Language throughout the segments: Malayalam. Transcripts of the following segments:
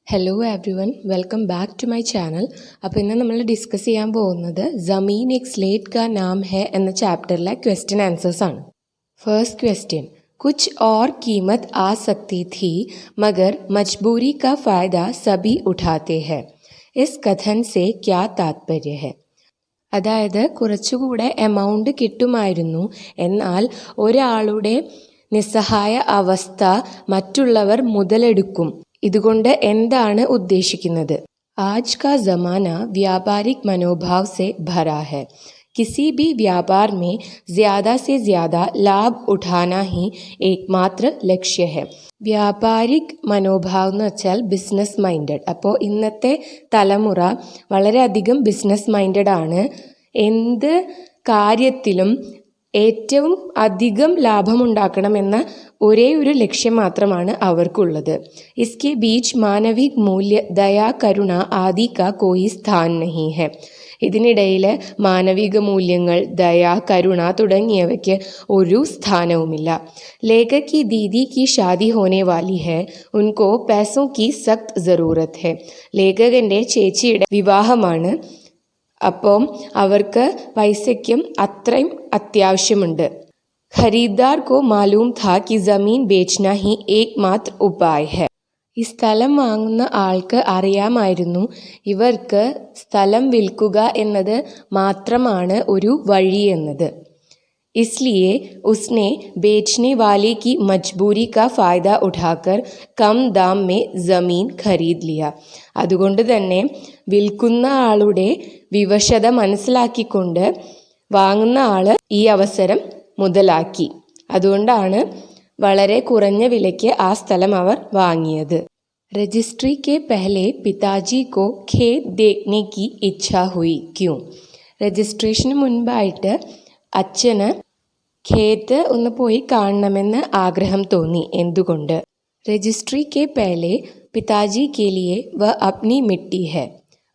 Hello everyone, welcome back to my channel. അപ്പോൾ ഇന്ന് നമ്മൾ ഡിസ്കസ് ചെയ്യാൻ പോകുന്നത് ജമീൻ എക് സ്ലേറ്റ് കാ നാം ഹെ എന്ന ചാപ്റ്ററിലെ ക്വസ്റ്റ്യൻ ആൻസേഴ്സ് ആണ്. ഫസ്റ്റ് ക്വസ്റ്റ്യൻ, കുछ और कीमत आ सकती थी मगर मजबूरी का फ़ायदा सभी उठाते हैं. इस कथन से क्या तात्पर्य है? അതായത് കുറച്ചുകൂടെ എമൗണ്ട് കിട്ടുമായിരുന്നു, എന്നാൽ ഒരാളുടെ നിസ്സഹായ അവസ്ഥ മറ്റുള്ളവർ മുതലെടുക്കും. ഇതുകൊണ്ട് എന്താണ് ഉദ്ദേശിക്കുന്നത്? आज का ज़माना व्यापारिक मनोभाव से भरा है. किसी भी व्यापार में ज़्यादा से ज़्यादा लाभ उठाना ही एकमात्र लक्ष्य है. വ്യാപാരിക് മനോഭാവം എന്ന് വെച്ചാൽ ബിസിനസ് മൈൻഡഡ്. അപ്പോൾ ഇന്നത്തെ തലമുറ വളരെയധികം ബിസിനസ് മൈൻഡഡ് ആണ്. എന്ത് കാര്യത്തിലും ഏറ്റവും അധികം ലാഭമുണ്ടാക്കണമെന്ന ഒരേ ഒരു ലക്ഷ്യം മാത്രമാണ് അവർക്കുള്ളത്. ഇസ്കെ ബീച്ച് മാനവിക് മൂല്യ ദയാ കരുണ ആദി കാ കോയി സ്ഥാൻ നഹീ ഹെ. ഇതിനിടയിൽ മാനവിക മൂല്യങ്ങൾ, ദയ, കരുണ തുടങ്ങിയവയ്ക്ക് ഒരു സ്ഥാനവുമില്ല. ലേഖക് की दीदी की शादी होने वाली है, उनको पैसों की सख्त ज़रूरत है. ലേഖകൻ്റെ ചേച്ചിയുടെ വിവാഹമാണ്, അപ്പം അവർക്ക് പൈസയ്ക്കും അത്രയും അത്യാവശ്യമുണ്ട്. ഖരീദാർ को मालूम था कि ज़मीन बेचना ही एकमात्र उपाय है. ഈ സ്ഥലം വാങ്ങുന്ന ആൾക്ക് അറിയാമായിരുന്നു ഇവർക്ക് സ്ഥലം വിൽക്കുക എന്നത് മാത്രമാണ് ഒരു വഴി എന്നത്. इसलिए उसने बेचने वाले की मजबूरी का फ़ायदा उठाकर कम दाम में ज़मीन खरीद लिया. അതുകൊണ്ട് തന്നെ വിൽക്കുന്ന ആളുടെ വിവശത മനസ്സിലാക്കിക്കൊണ്ട് വാങ്ങുന്ന ആൾ ഈ അവസരം മുതലാക്കി. അതുകൊണ്ടാണ് വളരെ കുറഞ്ഞ വിലയ്ക്ക് ആ സ്ഥലം അവർ വാങ്ങിയത്. രജിസ്ട്രി के पहले पिताजी को खेत देखने की इच्छा हुई. क्यों? രജിസ്ട്രേഷന് മുൻപായിട്ട് അച്ഛന് ഖേത്ത് ഒന്ന് പോയി കാണണമെന്ന് ആഗ്രഹം തോന്നി. എന്തുകൊണ്ട്? രജിസ്ട്രി के पहले पिताजी के लिए वह अपनी मिट्टी है.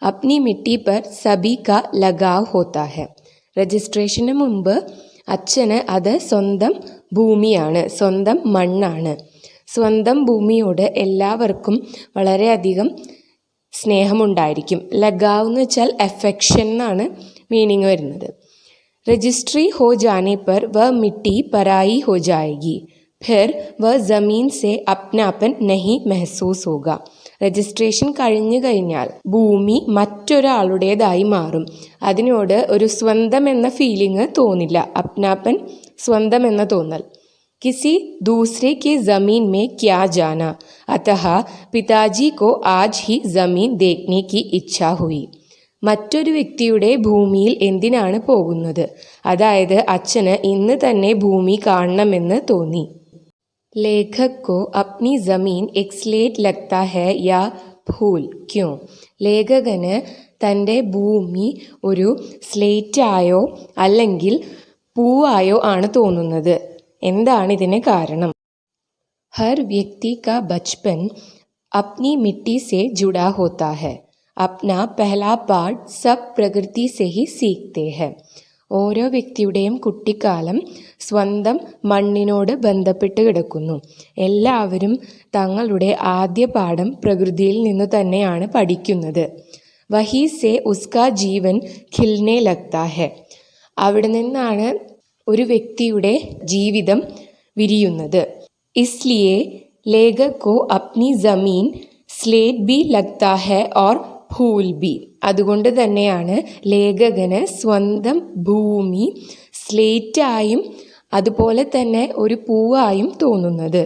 अपनी मिट्टी पर सभी का लगाव होता है. രജിസ്ട്രേഷന് മുമ്പ് അച്ഛന് അത് സ്വന്തം ഭൂമിയാണ്, സ്വന്തം മണ്ണാണ്. സ്വന്തം ഭൂമിയോട് എല്ലാവർക്കും വളരെയധികം സ്നേഹമുണ്ടായിരിക്കും. ലഗാവ് എന്ന് വെച്ചാൽ എഫെക്ഷൻ എന്നാണ് മീനിങ് വരുന്നത്. रजिस्ट्री हो जाने पर वह मिट्टी पराई हो जाएगी, फिर वह ज़मीन से अपनापन नहीं महसूस होगा. രജിസ്ട്രേഷൻ കഴിഞ്ഞു കഴിഞ്ഞാൽ ഭൂമി മറ്റൊരാളുടേതായി മാറും. അതിനോട് ഒരു സ്വന്തം എന്ന ഫീലിംഗ് തോന്നില്ല. അപ്നാപ്പൻ, സ്വന്തം എന്ന തോന്നൽ. किसी दूसरे के ज़मीन में क्या जाना, अतः पिताजी को आज ही ज़मीन देखने की इच्छा हुई. മറ്റൊരു വ്യക്തിയുടെ ഭൂമിയിൽ എന്തിനാണ് പോകുന്നത്? അതായത് അച്ഛന് ഇന്ന് തന്നെ ഭൂമി കാണണമെന്ന് തോന്നി. ലേഖക് को अपनी ज़मीन एक स्लेट लगता है या फूल क्यों? ലേഖകന് തൻ്റെ ഭൂമി ഒരു സ്ലേറ്റായോ അല്ലെങ്കിൽ പൂവായോ ആണ് തോന്നുന്നത്. എന്താണ് ഇതിന് കാരണം? हर व्यक्ति का बचपन अपनी मिट्टी से जुड़ा होता है. अपना पहला पाठ सब प्रकृति से ही सीखते हैं. ഓരോ വ്യക്തിയുടെയും കുട്ടിക്കാലം സ്വന്തം മണ്ണിനോട് ബന്ധപ്പെട്ട് കിടക്കുന്നു. എല്ലാവരും തങ്ങളുടെ ആദ്യ പാഠം പ്രകൃതിയിൽ നിന്നു തന്നെയാണ് പഠിക്കുന്നത്. വഹി സെ ഉസ്കാ ജീവൻ ഖിൽനെ ലഗ്താ ഹെ. അവിടെ നിന്നാണ് ഒരു വ്യക്തിയുടെ ജീവിതം വിരിയുന്നത്. ഇസ്ലിയെ ലേഖക് കോ അപ്നി ജമീൻ സ്ലേറ്റ് ബി ലഗ്താ ഹെ ഓർ ഫൂൽ ബി. അതുകൊണ്ട് തന്നെയാണ് ലേഖകന് സ്വന്തം ഭൂമി സ്ലേറ്റായും അതുപോലെ തന്നെ ഒരു പൂവായും തോന്നുന്നത്.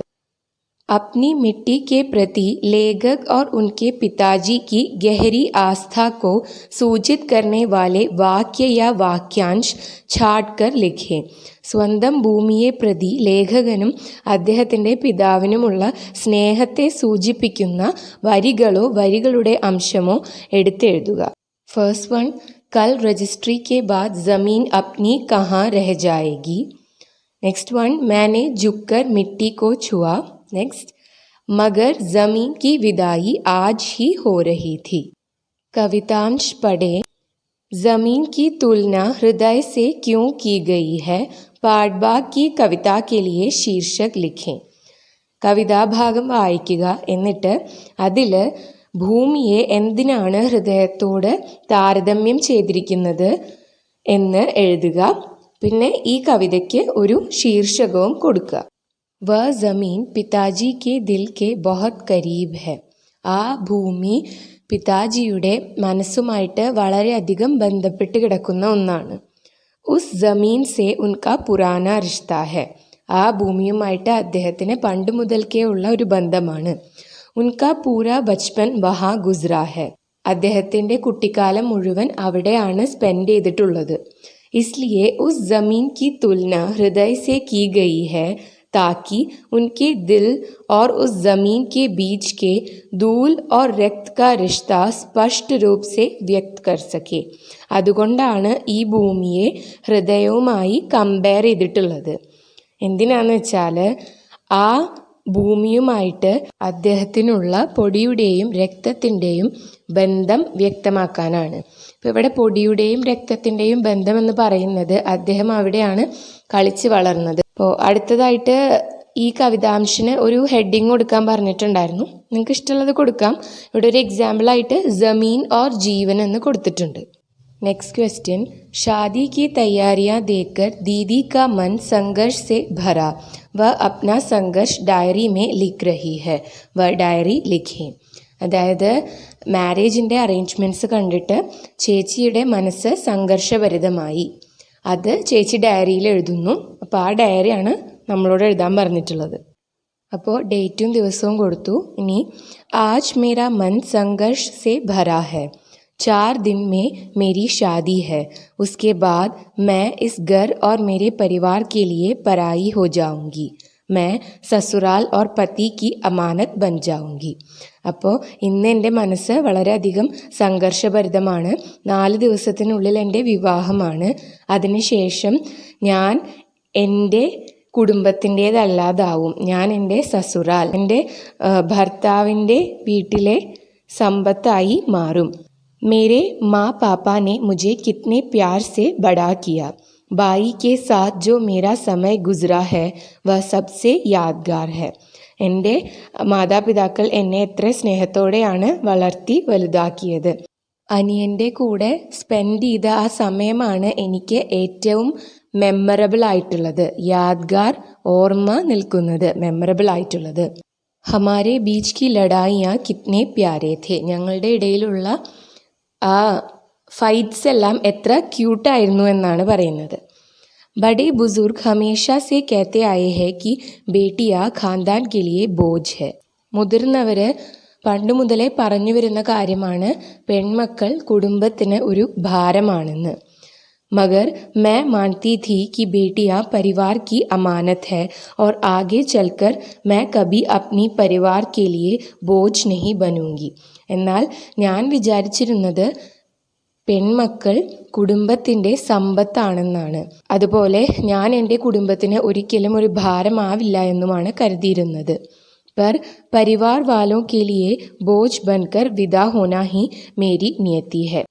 अपनी मिट्टी के प्रति लेखक और उनके पिताजी की गहरी आस्था को सूचित करने वाले वाक्य या वाक्यांश छाटकर लिखें. സ്വന്തം ഭൂമിയെ പ്രതി ലേഖകനും അദ്ദേഹത്തിൻ്റെ പിതാവിനുമുള്ള സ്നേഹത്തെ സൂചിപ്പിക്കുന്ന വരികളോ വരികളുടെ അംശമോ എടുത്തെഴുതുക. ഫസ്റ്റ് വൺ, കൽ രജിസ്ട്രി के बाद ज़मीन अपनी कहाँ रह जाएगी. नेक्स्ट वन, मैंने झुककर मिट्टी को छुआ. नेक्स्ट, मगर ज़मीन की विदाई आज ही हो रही थी. कवितांश पढ़े. ज़मीन की तुलना हृदय से क्यों की गई है? പാഠ്ഭാഗ് की कविता के लिए शीर्षक लिखें. കവിതാഭാഗം വായിക്കുക, എന്നിട്ട് അതിൽ ഭൂമിയെ എന്തിനാണ് ഹൃദയത്തോട് താരതമ്യം ചെയ്തിരിക്കുന്നത് എന്ന് എഴുതുക. പിന്നെ ഈ കവിതയ്ക്ക് ഒരു ശീർഷകവും കൊടുക്കുക. വ ജമീൻ പിതാജി കെ ദിൽ കെ ബഹുത് കരീബ് ഹെ. ആ ഭൂമി പിതാജിയുടെ മനസ്സുമായിട്ട് വളരെയധികം ബന്ധപ്പെട്ട് കിടക്കുന്ന ഒന്നാണ്. ഉസ് ജമീൻ സെ ഉൻകാ പുരാന റിഷ്ത ഹെ. ആ ഭൂമിയുമായിട്ട് അദ്ദേഹത്തിന് പണ്ട് മുതൽക്കേ ഉള്ള ഒരു ബന്ധമാണ്. ഉൻകാ പൂര ബച്പൻ വഹാ ഗുസ്രാ ഹെ. അദ്ദേഹത്തിൻ്റെ കുട്ടിക്കാലം മുഴുവൻ അവിടെയാണ് സ്പെൻഡ് ചെയ്തിട്ടുള്ളത്. ഇസ്ലിയെ ഉസ് ജമീൻ കി തുലന ഹൃദയ സെ കി ഗയി ഹെ ताकि उनके दिल और उस ज़मीन के बीच के धूल और रक्त का रिश्ता स्पष्ट रूप से व्यक्त कर सके. അതുകൊണ്ടാണ് ഈ ഭൂമിയെ ഹൃദയവുമായി കമ്പയർ ചെയ്തിട്ടുള്ളത്. എന്തിനാന്ന് വെച്ചാൽ ആ ഭൂമിയുമായിട്ട് അദ്ദേഹത്തിനുള്ള പൊടിയുടെയും രക്തത്തിൻ്റെയും ബന്ധം വ്യക്തമാക്കാനാണ്. ഇപ്പോൾ ഇവിടെ പൊടിയുടെയും രക്തത്തിൻ്റെയും ബന്ധം എന്ന് പറയുന്നത് അദ്ദേഹം അവിടെയാണ് കളിച്ച് വളർന്നത്. അപ്പോൾ അടുത്തതായിട്ട് ഈ കവിതാംശന് ഒരു ഹെഡിങ് കൊടുക്കാൻ പറഞ്ഞിട്ടുണ്ടായിരുന്നു. നിങ്ങൾക്ക് ഇഷ്ടമുള്ളത് കൊടുക്കാം. ഇവിടെ ഒരു എക്സാമ്പിളായിട്ട് ജമീൻ ഓർ ജീവൻ എന്ന് കൊടുത്തിട്ടുണ്ട്. नेक्स्ट क्वेश्चन, शादी की तैयारियां देखकर दीदी का मन संघर्ष से भरा. वह अपना संघर्ष डायरी में लिख रही है. वह डायरी लिखें. അതായത് മാരേജിൻ്റെ അറേഞ്ച്മെൻറ്റ്സ് കണ്ടിട്ട് ചേച്ചിയുടെ മനസ്സ് സംഘർഷഭരിതമായി. അത് ചേച്ചി ഡയറിയിൽ എഴുതുന്നു. അപ്പോൾ ആ ഡയറിയാണ് നമ്മളോട് എഴുതാൻ പറഞ്ഞിട്ടുള്ളത്. അപ്പോൾ ഡേറ്റും ദിവസവും കൊടുത്തു. ഇനി ആജ് മേരാ മൻ സംഘർഷ് സെ ഭരാ ഹെ. 4 दिन में मेरी शादी है. उसके बाद मैं इस घर और मेरे परिवार के लिए पराई हो जाऊंगी. मैं ससुराल और पति की अमानत बन जाऊंगी. അപ്പോൾ ഇന്ന് എൻ്റെ മനസ്സ് വളരെയധികം സംഘർഷഭരിതമാണ്. 4 ദിവസത്തിനുള്ളിൽ എൻ്റെ വിവാഹമാണ്. അതിനുശേഷം ഞാൻ എൻ്റെ കുടുംബത്തിൻ്റേതല്ലാതാവും. ഞാൻ എൻ്റെ സസുറാൽ, എൻ്റെ ഭർത്താവിൻ്റെ വീട്ടിലെ സമ്പത്തായി മാറും. मेरे माँ पापा ने मुझे कितने प्यार से बड़ा किया. भाई के साथ जो मेरा समय गुजरा है वह सबसे यादगार है. എൻ്റെ മാതാപിതാക്കൾ എന്നെ എത്ര സ്നേഹത്തോടെയാണ് വളർത്തി വലുതാക്കിയത്. അനിയൻ്റെ കൂടെ സ്പെൻഡ് ചെയ്ത ആ സമയമാണ് എനിക്ക് ഏറ്റവും മെമ്മറബിൾ ആയിട്ടുള്ളത്. യാദ്ഗാർ, ഓർമ്മ നിൽക്കുന്നത്, മെമ്മറബിൾ ആയിട്ടുള്ളത്. ഹമാരെ ബീച്ച് കി ലഡായിയാ കിത്നെ പ്യാരേ ഥേ. ഞങ്ങളുടെ ഇടയിലുള്ള ആ ഫൈറ്റ്സ് എല്ലാം എത്ര ക്യൂട്ടായിരുന്നു എന്നാണ് പറയുന്നത്. ബഡേ ബുസുർഗ് ഹമേഷ സെ കേത്തെ ആയേ ഹെ കി ബേട്ടിയ ഖാൻദാൻ കെ ലിയെ ബോജ് ഹെ. മുതിർന്നവർ പണ്ട് മുതലേ പറഞ്ഞു വരുന്ന കാര്യമാണ് പെൺമക്കൾ കുടുംബത്തിന് ഒരു ഭാരമാണെന്ന്. मगर मैं मानती थी कि बेटियां परिवार की अमानत है और आगे चलकर मैं कभी अपनी परिवार के लिए बोझ नहीं बनूंगी. എന്നാൽ ഞാൻ വിചാരിച്ചിരുന്നത് പെൺമക്കൾ കുടുംബത്തിൻ്റെ സമ്പത്താണെന്നാണ്. അതുപോലെ ഞാൻ എൻ്റെ കുടുംബത്തിന് ഒരിക്കലും ഒരു ഭാരമാവില്ല എന്നുമാണ് കരുതിയിരുന്നത്. पर परिवार वालों के लिए बोझ बनकर विदा होना ही मेरी नियति है.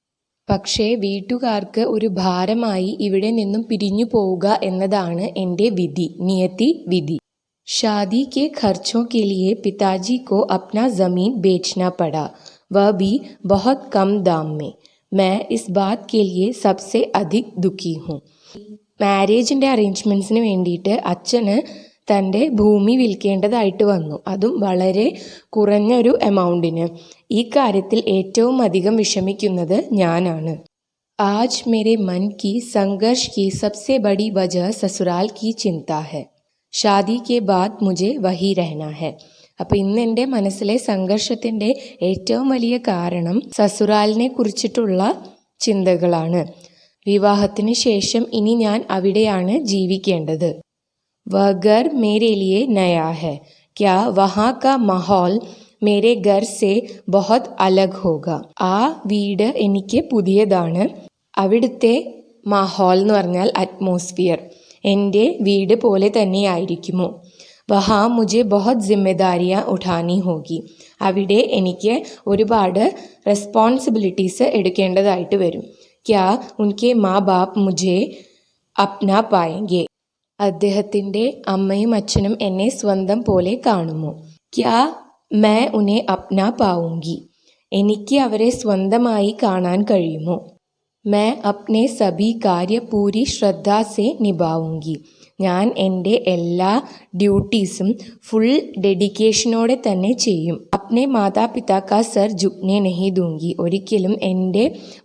പക്ഷേ വീട്ടുകാർക്ക് ഒരു ഭാരമായി ഇവിടെ നിന്നും പിരിഞ്ഞു പോവുക എന്നതാണ് എൻ്റെ വിധി, നിയതി, വിധി. शादी के खर्चों के लिए पिताजी को अपना ज़मीन बेचना पड़ा, वह भी बहुत कम दाम में. मैं इस बात के लिए सबसे अधिक दुखी हूँ. മാരേജിൻ്റെ അറേഞ്ച്മെൻറ്റ്സിന് വേണ്ടിയിട്ട് അച്ഛന് തൻ്റെ ഭൂമി വിൽക്കേണ്ടതായിട്ട് വന്നു, അതും വളരെ കുറഞ്ഞൊരു എമൗണ്ടിന്. ഈ കാര്യത്തിൽ ഏറ്റവും അധികം വിഷമിക്കുന്നത് ഞാനാണ്. ആജ് മേരെ മൻ കി സംഘർഷ് കി സബ്സെ ബഡി വജഹ സസുരാൽ കി ചിന്ത ഹെ. ഷാദി കെ ബാദ് മുझे വഹി രഹന ഹെ. അപ്പോൾ ഇന്ന് എൻ്റെ മനസ്സിലെ സംഘർഷത്തിൻ്റെ ഏറ്റവും വലിയ കാരണം സസുരാലിനെ കുറിച്ചിട്ടുള്ള ചിന്തകളാണ്. വിവാഹത്തിന് ശേഷം ഇനി ഞാൻ അവിടെയാണ് ജീവിക്കേണ്ടത്. वह घर मेरे लिए नया है. क्या वहाँ का माहौल मेरे घर से बहुत अलग होगा. ആ വീട് എനിക്ക് പുതിയതാണ്. അവിടുത്തെ മാഹോൾ എന്ന് പറഞ്ഞാൽ അറ്റ്മോസ്ഫിയർ എൻ്റെ വീട് പോലെ തന്നെയായിരിക്കുമോ. വഹാ മുझे बहुत जिम्मेदारियाँ उठानी होगी. അവിടെ എനിക്ക് ഒരുപാട് റെസ്പോൺസിബിലിറ്റീസ് എടുക്കേണ്ടതായിട്ട് വരും. क्या उनके माँ बाप मुझे अपना पाएंगे. അദ്ദേഹത്തിൻ്റെ അമ്മയും അച്ഛനും എന്നെ സ്വന്തം പോലെ കാണുമോ. ക്യാ മൈ ഉന്നെ അപ്നാ പാവുങ്കി. എനിക്ക് അവരെ സ്വന്തമായി കാണാൻ കഴിയുമോ? मैं अपने सभी कार्य पूरी श्रद्धा से निभाऊंगी. ഞാൻ എൻ്റെ എല്ലാ ഡ്യൂട്ടീസും ഫുൾ ഡെഡിക്കേഷനോടെ തന്നെ ചെയ്യും. अपने माता-पिता का सर झुकने नहीं दूंगी. ഒരിക്കലും എൻ്റെ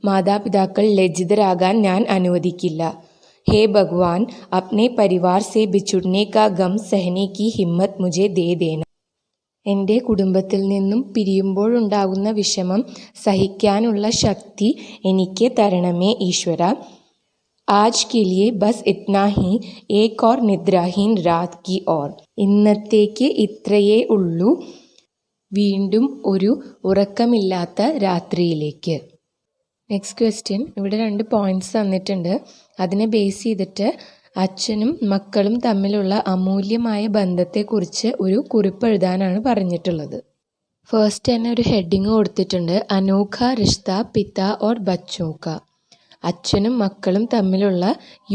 മാതാപിതാക്കൾ ലജ്ജിതരാകാൻ ഞാൻ അനുവദിക്കില്ല. हे भगवान, अपने परिवार से बिछुड़ने का गम सहने की हिम्मत मुझे दे देना. എൻ്റെ കുടുംബത്തിൽ നിന്നും പിരിയുമ്പോഴുണ്ടാകുന്ന വിഷമം സഹിക്കാനുള്ള ശക്തി എനിക്ക് തരണമേ ഈശ്വര. ആജ് കെ ലിയെ ബസ് ഇത്നാ ഹി, ഏക് ഓർ നിദ്രാഹീൻ രാത് കി ഓർ. ഇന്നത്തേക്ക് ഇത്രയേ ഉള്ളൂ, വീണ്ടും ഒരു ഉറക്കമില്ലാത്ത രാത്രിയിലേക്ക്. Next question. ഇവിടെ 2 പോയിന്റ്സ് തന്നിട്ടുണ്ട്. അതിനെ ബേസ് ചെയ്തിട്ട് അച്ഛനും മക്കളും തമ്മിലുള്ള അമൂല്യമായ ബന്ധത്തെക്കുറിച്ച് ഒരു കുറിപ്പ് എഴുതാനാണ് പറഞ്ഞിട്ടുള്ളത്. ഫസ്റ്റ് തന്നെ ഒരു ഹെഡിങ് കൊടുത്തിട്ടുണ്ട്, അനോഖ റിഷ്ത പിത ഓർ ബച്ചോ കാ. അച്ഛനും മക്കളും തമ്മിലുള്ള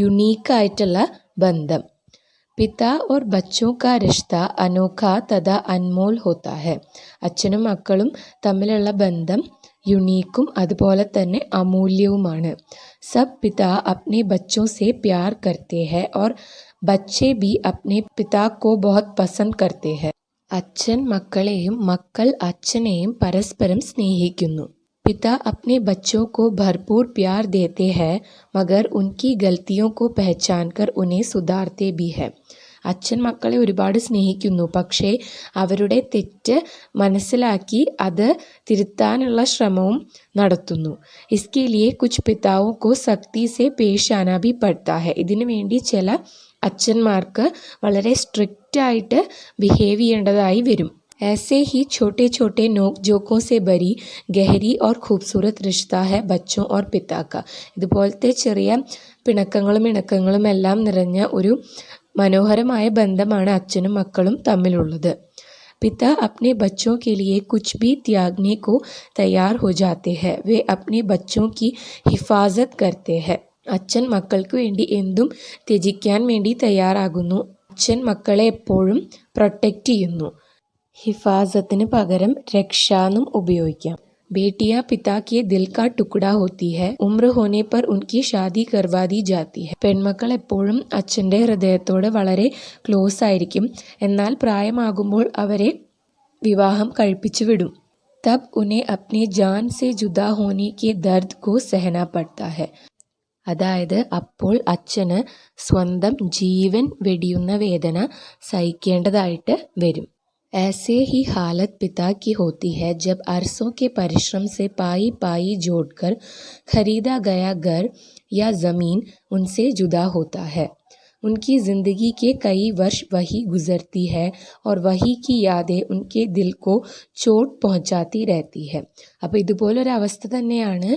യുണീക്കായിട്ടുള്ള ബന്ധം. പിതാ ഓർ ബച്ചോ കാ റിഷ്ത അനോഖ തഥാ അൻമോൽ ഹോത്താ ഹെ. അച്ഛനും മക്കളും തമ്മിലുള്ള ബന്ധം യുണീക്കും അതുപോലെ തന്നെ അമൂല്യവുമാണ്. सब पिता अपने बच्चों से प्यार करते हैं और बच्चे भी अपने पिता को बहुत पसंद करते हैं. അച്ഛൻ മക്കളെയും മക്കൾ അച്ഛനെയും പരസ്പരം സ്നേഹിക്കുന്നു. पिता अपने बच्चों को भरपूर प्यार देते हैं मगर उनकी गलतियों को पहचानकर उन्हें सुधारते भी हैं. അച്ഛൻ മക്കളെ ഒരുപാട് സ്നേഹിക്കുന്നു, പക്ഷേ അവരുടെ തെറ്റ് മനസ്സിലാക്കി അത് തിരുത്താനുള്ള ശ്രമവും നടത്തുന്നു. इसके लिए कुछ पिताओं को सख्ती से पेश आना भी पड़ता है. ഇതിനു വേണ്ടി ചില അച്ഛന്മാർക്ക് വളരെ സ്ട്രിക്റ്റ് ആയിട്ട് ബിഹേവ് ചെയ്യേണ്ടതായി വരും. ऐसे ही छोटे छोटे नोक जोकों से भरी गहरी और खूबसूरत रिश्ता है बच्चों और पिता का. ഇതുപോലത്തെ ചെറിയ പിണക്കങ്ങളും ഇണക്കങ്ങളും എല്ലാം നിറഞ്ഞ ഒരു മനോഹരമായ ബന്ധമാണ് അച്ഛനും മക്കളും തമ്മിലുള്ളത്. पिता अपने बच्चों के लिए कुछ भी त्यागने को तैयार हो जाते हैं. वे अपने बच्चों की हिफाजत करते हैं. അച്ഛൻ മക്കൾക്ക് വേണ്ടി എന്തും ത്യജിക്കാൻ വേണ്ടി തയ്യാറാകുന്നു. അച്ഛൻ മക്കളെ എപ്പോഴും പ്രൊട്ടക്റ്റ് ചെയ്യുന്നു. ഹിഫാസത്തിന് പകരം രക്ഷ എന്നും ഉപയോഗിക്കാം. बेटियां पिता के दिल का टुकड़ा होती है. उम्र होने पर उनकी शादी करवा दी जाती है. പെൺമക്കൾ എപ്പോഴും അച്ഛൻ്റെ ഹൃദയത്തോട് വളരെ ക്ലോസ് ആയിരിക്കും. എന്നാൽ പ്രായമാകുമ്പോൾ അവരെ വിവാഹം കഴിപ്പിച്ചു വിടും. तब उन्हें अपने जान से जुदा होने के दर्द को सहना पड़ता है. അതായത് അപ്പോൾ അച്ഛന് സ്വന്തം ജീവൻ വെടിയുന്ന വേദന സഹിക്കേണ്ടതായിട്ട് വരും. ऐसे ही हालत पिता की होती है जब अरसों के परिश्रम से पाई पाई जोड़कर खरीदा गया घर या ज़मीन उनसे जुदा होता है. उनकी ज़िंदगी के कई वर्ष वही गुजरती है और वही की यादें उनके दिल को चोट पहुंचाती रहती है. അപ്പോൾ ഇതുപോലൊരവസ്ഥ തന്നെയാണ്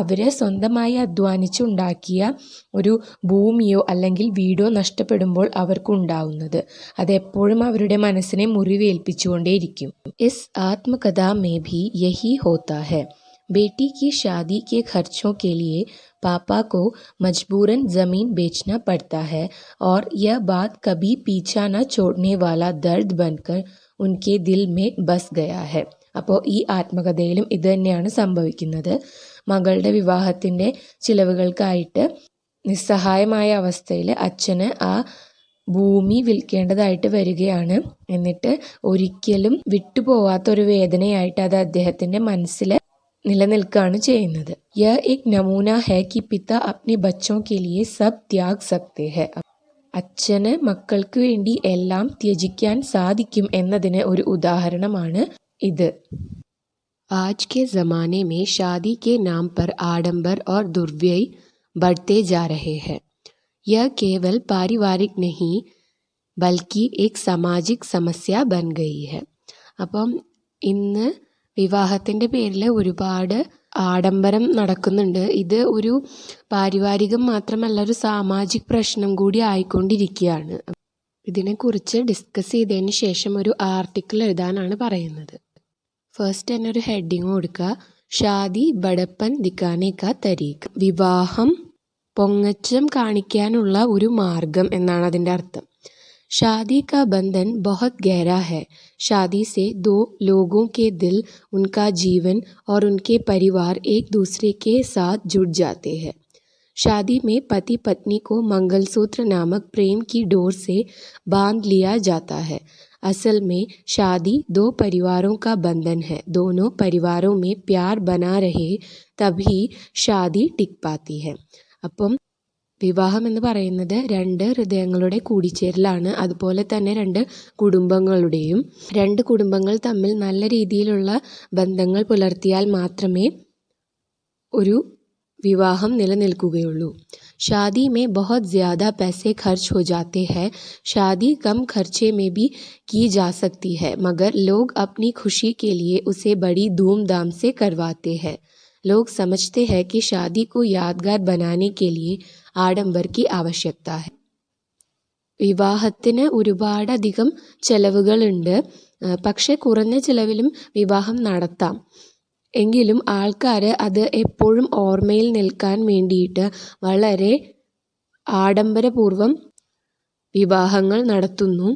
അവർ സ്വന്തമായി അധ്വാനിച്ചുണ്ടാക്കിയ ഒരു ഭൂമിയോ അല്ലെങ്കിൽ വീടോ നഷ്ടപ്പെടുമ്പോൾ അവർക്കുണ്ടാവുന്നത്. അതെപ്പോഴും അവരുടെ മനസ്സിനെ മുറിവേൽപ്പിച്ചുകൊണ്ടേയിരിക്കും. ഇസ് ആത്മകഥാ മേ ഭി യഹി ഹോത്താ ഹെ. बेटी की शादी के खर्चों के लिए पापा को मजबूरन ज़मीन बेचना पड़ता है और यह बात कभी पीछा न छोड़ने वाला दर्द बनकर उनके दिल में बस गया है. അപ്പോൾ ഈ ആത്മകഥയിലും ഇത് തന്നെയാണ് സംഭവിക്കുന്നത്. മകളുടെ വിവാഹത്തിൻ്റെ ചിലവുകൾക്കായിട്ട് നിസ്സഹായമായ അവസ്ഥയിൽ അച്ഛന് ആ ഭൂമി വിൽക്കേണ്ടതായിട്ട് വരികയാണ്. എന്നിട്ട് ഒരിക്കലും വിട്ടുപോവാത്തൊരു വേദനയായിട്ട് അത് അദ്ദേഹത്തിൻ്റെ മനസ്സിൽ നിലനിൽക്കുകയാണ് ചെയ്യുന്നത്. യഹ് एक नमूना है कि पिता अपने बच्चों के लिए सब त्याग सकते हैं. അച്ഛന് മക്കൾക്ക് വേണ്ടി എല്ലാം ത്യജിക്കാൻ സാധിക്കും എന്നതിന് ഒരു ഉദാഹരണമാണ് ഇത്. आज के ज़माने में शादी के नाम पर आडंबर और दुर्व्यय बढ़ते जा रहे हैं. यह केवल पारिवारिक नहीं बल्कि एक सामाजिक समस्या बन गई है. അപ്പം ഇന്ന് വിവാഹത്തിൻ്റെ പേരിൽ ഒരുപാട് ആഡംബരം നടക്കുന്നുണ്ട്. ഇത് ഒരു പാരിവാരികം മാത്രമല്ല, ഒരു സാമാജിക പ്രശ്നം കൂടി ആയിക്കൊണ്ടിരിക്കുകയാണ്. ഇതിനെക്കുറിച്ച് ഡിസ്കസ് ചെയ്തതിന് ശേഷം ഒരു ആർട്ടിക്കിൾ എഴുതാനാണ് പറയുന്നത്. ഫസ്റ്റ് തന്നെ ഒരു ഹെഡിങ് കൊടുക്കുക, ഷാദി ബടപ്പൻ ദിക്കാനെ കാ തരീഖ്. വിവാഹം പൊങ്ങച്ചം കാണിക്കാനുള്ള ഒരു മാർഗം എന്നാണ് അതിൻ്റെ അർത്ഥം. शादी का बंधन बहुत गहरा है। शादी से दो लोगों के दिल, उनका जीवन और उनके परिवार एक दूसरे के साथ जुड़ जाते हैं। शादी में पति पत्नी को मंगलसूत्र नामक प्रेम की डोर से बांध लिया जाता है। असल में शादी दो परिवारों का बंधन है। दोनों परिवारों में प्यार बना रहे तभी शादी टिक पाती है. അപ്പം വിവാഹം എന്ന് പറയുന്നത് രണ്ട് ഹൃദയങ്ങളുടെ കൂടിച്ചേരലാണ്. അതുപോലെ തന്നെ രണ്ട് കുടുംബങ്ങൾ തമ്മിൽ നല്ല രീതിയിലുള്ള ബന്ധങ്ങൾ പുലർത്തിയാൽ മാത്രമേ ഒരു विवाहम निलनिल्कुगेयुल्लू. शादी में बहुत ज़्यादा पैसे खर्च हो जाते हैं. शादी कम खर्चे में भी की जा सकती है, मगर लोग अपनी खुशी के लिए उसे बड़ी धूमधाम से करवाते हैं. लोग समझते हैं कि शादी को यादगार बनाने के लिए ആഡംബർ की आवश्यकता है. വിവാഹത്തിന് ഒരുപാടധികം ചെലവുകളുണ്ട്. പക്ഷേ കുറഞ്ഞ ചിലവിലും വിവാഹം നടത്താം. എങ്കിലും ആൾക്കാർ അത് എപ്പോഴും ഓർമ്മയിൽ നിൽക്കാൻ വേണ്ടിയിട്ട് വളരെ ആഡംബരപൂർവ്വം വിവാഹങ്ങൾ നടത്തുന്നു.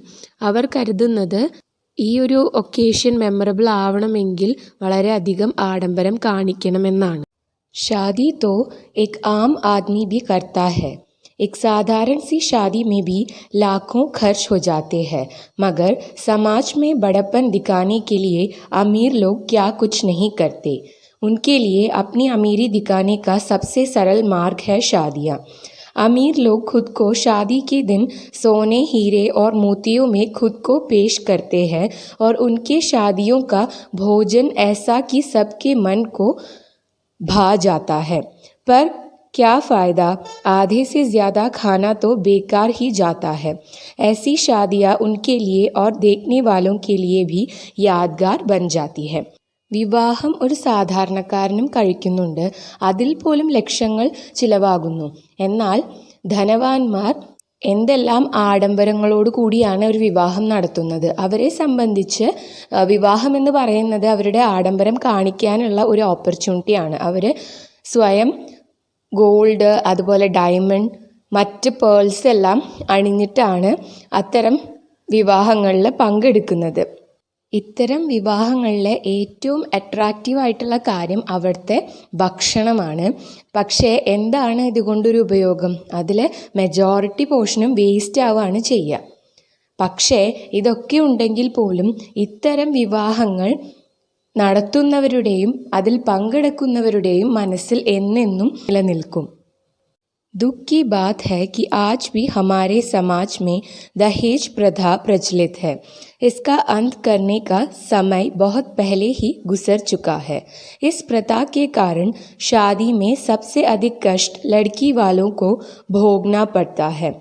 അവർ കരുതുന്നത് ഈ ഒരു ഒക്കേഷൻ മെമ്മറബിൾ ആവണമെങ്കിൽ വളരെയധികം ആഡംബരം കാണിക്കണമെന്നാണ്. शादी तो एक आम आदमी भी करता है. एक साधारण सी शादी में भी लाखों खर्च हो जाते हैं, मगर समाज में बड़प्पन दिखाने के लिए अमीर लोग क्या कुछ नहीं करते. उनके लिए अपनी अमीरी दिखाने का सबसे सरल मार्ग है शादियाँ. अमीर लोग खुद को शादी के दिन सोने, हीरे और मोतियों में खुद को पेश करते हैं और उनके शादियों का भोजन ऐसा कि सबके मन को भा जाता है. पर क्या फ़ायदा, आधे से ज़्यादा खाना तो बेकार ही जाता है. ऐसी शादियाँ उनके लिए और देखने वालों के लिए भी यादगार बन जाती है. വിവാഹം ഒരു സാധാരണക്കാരനും കഴിക്കുന്നുണ്ട്. അതിൽ പോലും ലക്ഷങ്ങൾ ചിലവാകുന്നു. എന്നാൽ ധനവാന്മാർ എന്തെല്ലാം ആഡംബരങ്ങളോട് കൂടിയാണ് ഒരു വിവാഹം നടത്തുന്നത്. അവരെ സംബന്ധിച്ച് വിവാഹം എന്ന് പറയുന്നത് അവരുടെ ആഡംബരം കാണിക്കാനുള്ള ഒരു ഓപ്പർച്യൂണിറ്റിയാണ്. അവർ സ്വയം ഗോൾഡ്, അതുപോലെ ഡയമണ്ട്, മറ്റ് പേൾസ് എല്ലാം അണിഞ്ഞിട്ടാണ് അത്തരം വിവാഹങ്ങളിൽ പങ്കെടുക്കുന്നത്. ഇത്തരം വിവാഹങ്ങളിലെ ഏറ്റവും അട്രാക്റ്റീവായിട്ടുള്ള കാര്യം അവിടുത്തെ ഭക്ഷണമാണ്. പക്ഷേ എന്താണ് ഇതുകൊണ്ടൊരു ഉപയോഗം? അതിൽ മെജോറിറ്റി പോർഷനും വേസ്റ്റ് ആവുകയാണ് ചെയ്യുക. പക്ഷേ ഇതൊക്കെ ഉണ്ടെങ്കിൽ പോലും ഇത്തരം വിവാഹങ്ങൾ നടത്തുന്നവരുടെയും അതിൽ പങ്കെടുക്കുന്നവരുടെയും മനസ്സിൽ എന്നെന്നും നിലനിൽക്കും. दुख की बात है कि आज भी हमारे समाज में दहेज प्रथा प्रचलित है. इसका अंत करने का समय बहुत पहले ही गुजर चुका है. इस प्रथा के कारण शादी में सबसे अधिक कष्ट लड़की वालों को भोगना पड़ता है.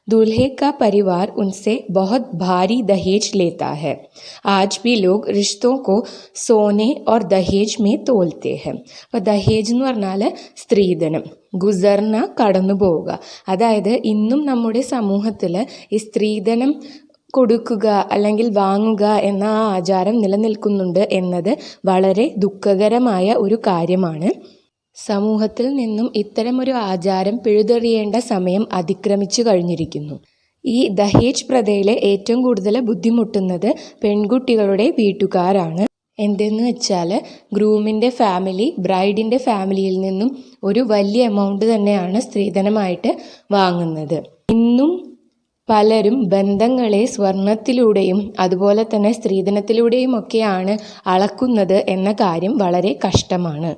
दूल्हे का परिवार उनसे बहुत भारी दहेज लेता है. आज भी लोग रिश्तों को सोने और दहेज में तोलते हैं. അപ്പോൾ ദഹേജ് എന്ന് പറഞ്ഞാൽ സ്ത്രീധനം, ഗുസർന കടന്നു പോവുക. അതായത് ഇന്നും നമ്മുടെ സമൂഹത്തിൽ ഈ സ്ത്രീധനം കൊടുക്കുക അല്ലെങ്കിൽ വാങ്ങുക എന്ന ആ ആചാരം നിലനിൽക്കുന്നുണ്ട് എന്നത് വളരെ ദുഃഖകരമായ ഒരു കാര്യമാണ്. സമൂഹത്തിൽ നിന്നും ഇത്തരമൊരു ആചാരം പിഴുതെറിയേണ്ട സമയം അതിക്രമിച്ചു കഴിഞ്ഞിരിക്കുന്നു. ഈ ദഹേജ് പ്രഥയിൽ ഏറ്റവും കൂടുതൽ ബുദ്ധിമുട്ടുന്നത് പെൺകുട്ടികളുടെ വീട്ടുകാരാണ്. എന്തെന്ന് വെച്ചാൽ ഗ്രൂമിൻ്റെ ഫാമിലി ബ്രൈഡിൻ്റെ ഫാമിലിയിൽ നിന്നും ഒരു വലിയ എമൗണ്ട് തന്നെയാണ് സ്ത്രീധനമായിട്ട് വാങ്ങുന്നത്. ഇന്നും പലരും ബന്ധങ്ങളെ സ്വർണത്തിലൂടെയും അതുപോലെ തന്നെ സ്ത്രീധനത്തിലൂടെയും ഒക്കെയാണ് അളക്കുന്നത് എന്ന കാര്യം വളരെ കഷ്ടമാണ്.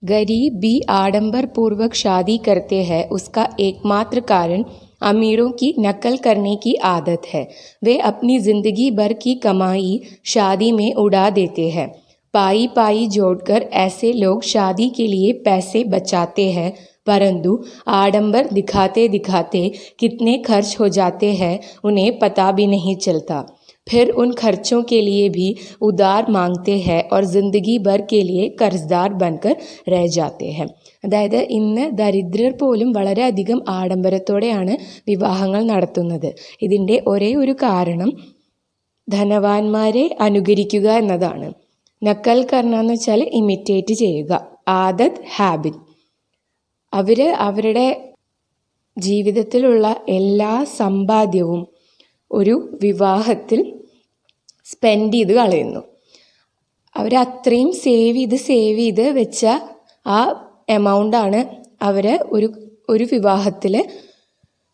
गरीब भी आडंबर पूर्वक शादी करते हैं. उसका एकमात्र कारण अमीरों की नकल करने की आदत है. वे अपनी ज़िंदगी भर की कमाई शादी में उड़ा देते हैं. पाई पाई जोड़कर ऐसे लोग शादी के लिए पैसे बचाते हैं, परंतु आडंबर दिखाते दिखाते कितने खर्च हो जाते हैं उन्हें पता भी नहीं चलता. फिर उन खर्चों के लिए भी उधार मांगते हैं और ज़िंदगी भर के लिए कर्जदार बनकर रह जाते हैं. അതായത് ഇന്ന് ദരിദ്രർ പോലും വളരെയധികം ആഡംബരത്തോടെയാണ് വിവാഹങ്ങൾ നടത്തുന്നത്. ഇതിൻ്റെ ഒരേ ഒരു കാരണം ധനവാന്മാരെ അനുകരിക്കുക എന്നതാണ്. നക്കൽ കർണ എന്ന് വെച്ചാൽ ഇമിറ്റേറ്റ് ചെയ്യുക, ആദത് ഹാബിറ്റ്. അവർ അവരുടെ ജീവിതത്തിലുള്ള എല്ലാ സമ്പാദ്യവും ഒരു വിവാഹത്തിൽ സ്പെൻഡ് ചെയ്ത് കളയുന്നു. അവരത്രയും സേവ് ചെയ്ത് വെച്ച ആ എമൗണ്ടാണ് അവർ ഒരു വിവാഹത്തിൽ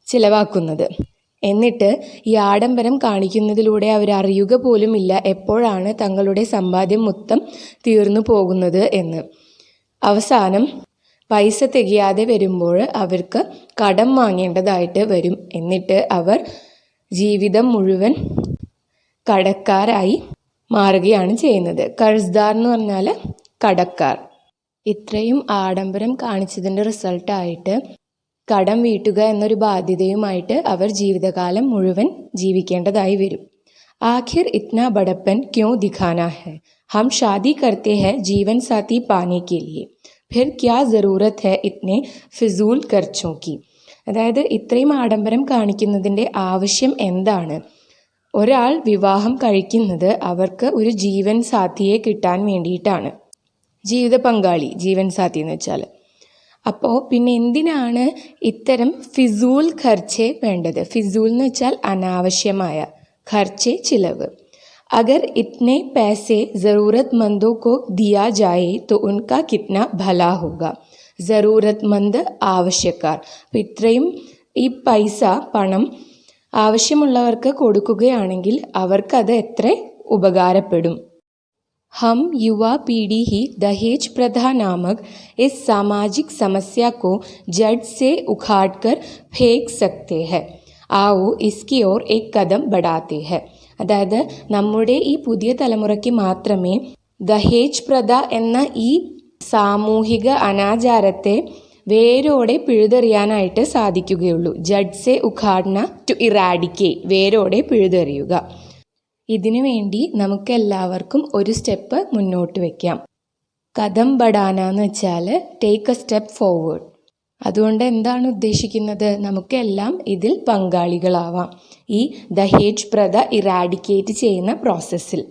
ചിലവാക്കുന്നത്. എന്നിട്ട് ഈ ആഡംബരം കാണിക്കുന്നതിലൂടെ അവരറിയുക പോലുമില്ല എപ്പോഴാണ് തങ്ങളുടെ സമ്പാദ്യം മൊത്തം തീർന്നു പോകുന്നത് എന്ന്. അവസാനം പൈസ തികയാതെ വരുമ്പോൾ അവർക്ക് കടം വാങ്ങേണ്ടതായിട്ട് വരും. എന്നിട്ട് അവർ ജീവിതം മുഴുവൻ കടക്കാരായി മാറുകയാണ് ചെയ്യുന്നത്. കർസ്ദാർ എന്ന് പറഞ്ഞാൽ കടക്കാർ. ഇത്രയും ആഡംബരം കാണിച്ചതിൻ്റെ റിസൾട്ടായിട്ട് കടം വീട്ടുക എന്നൊരു ബാധ്യതയുമായിട്ട് അവർ ജീവിതകാലം മുഴുവൻ ജീവിക്കേണ്ടതായി വരും. ആഖിർ ഇത്നാ ബടപ്പൻ ക്യോं दिखाना है? हम शादी करते हैं जीवन साथी पाने के लिए. फिर क्या ज़रूरत है इतने फिजूल खर्चों की? അതായത് ഇത്രയും ആഡംബരം കാണിക്കുന്നതിൻ്റെ ആവശ്യം എന്താണ്? ഒരാൾ വിവാഹം കഴിക്കുന്നത് അവർക്ക് ഒരു ജീവൻ സാഥിയെ കിട്ടാൻ വേണ്ടിയിട്ടാണ്. ജീവിത പങ്കാളി, ജീവൻ സാഥി എന്ന് വെച്ചാൽ. അപ്പോൾ പിന്നെ എന്തിനാണ് ഇത്തരം ഫിസൂൽ ഖർച്ചെ വേണ്ടത്? ഫിസൂൽ എന്ന് വെച്ചാൽ അനാവശ്യമായ, ഖർച്ചെ ചിലവ്. അഗർ ഇത്നെ पैसे ज़रूरतमंदों को दिया जाए तो उनका कितना भला होगा. ज़रूरतमंद ആവശ്യക്കാർ. അപ്പോൾ ഇത്രയും ഈ പണം ആവശ്യമുള്ളവർക്ക് കൊടുക്കുകയാണെങ്കിൽ അവർക്കത് എത്ര ഉപകാരപ്പെടും. हम युवा पीढ़ी ही दहेज प्रथा नामक इस सामाजिक समस्या को जड़ से उखाड़कर फेंक सकते हैं. आओ इसकी ओर एक कदम बढ़ाते हैं. അതായത് നമ്മുടെ ഈ പുതിയ തലമുറയ്ക്ക് മാത്രമേ ദഹേജ് പ്രഥ എന്ന ഈ സാമൂഹിക അനാചാരത്തെ വേരോടെ പിഴുതെറിയാനായിട്ട് സാധിക്കുകയുള്ളൂ. ജഡ് സെ ഉഖാഡ്ന ടു ഇറാഡിക്കേറ്റ്, വേരോടെ പിഴുതെറിയുക. ഇതിനു വേണ്ടി നമുക്കെല്ലാവർക്കും ഒരു സ്റ്റെപ്പ് മുന്നോട്ട് വയ്ക്കാം. കദം ബഡാന എന്ന് വെച്ചാൽ ടേക്ക് എ സ്റ്റെപ്പ് ഫോർവേഡ്. അതുകൊണ്ട് എന്താണ് ഉദ്ദേശിക്കുന്നത്? നമുക്കെല്ലാം ഇതിൽ പങ്കാളികളാവാം ഈ ദഹേജ് പ്രഥ ഇറാഡിക്കേറ്റ് ചെയ്യുന്ന പ്രോസസ്സിൽ.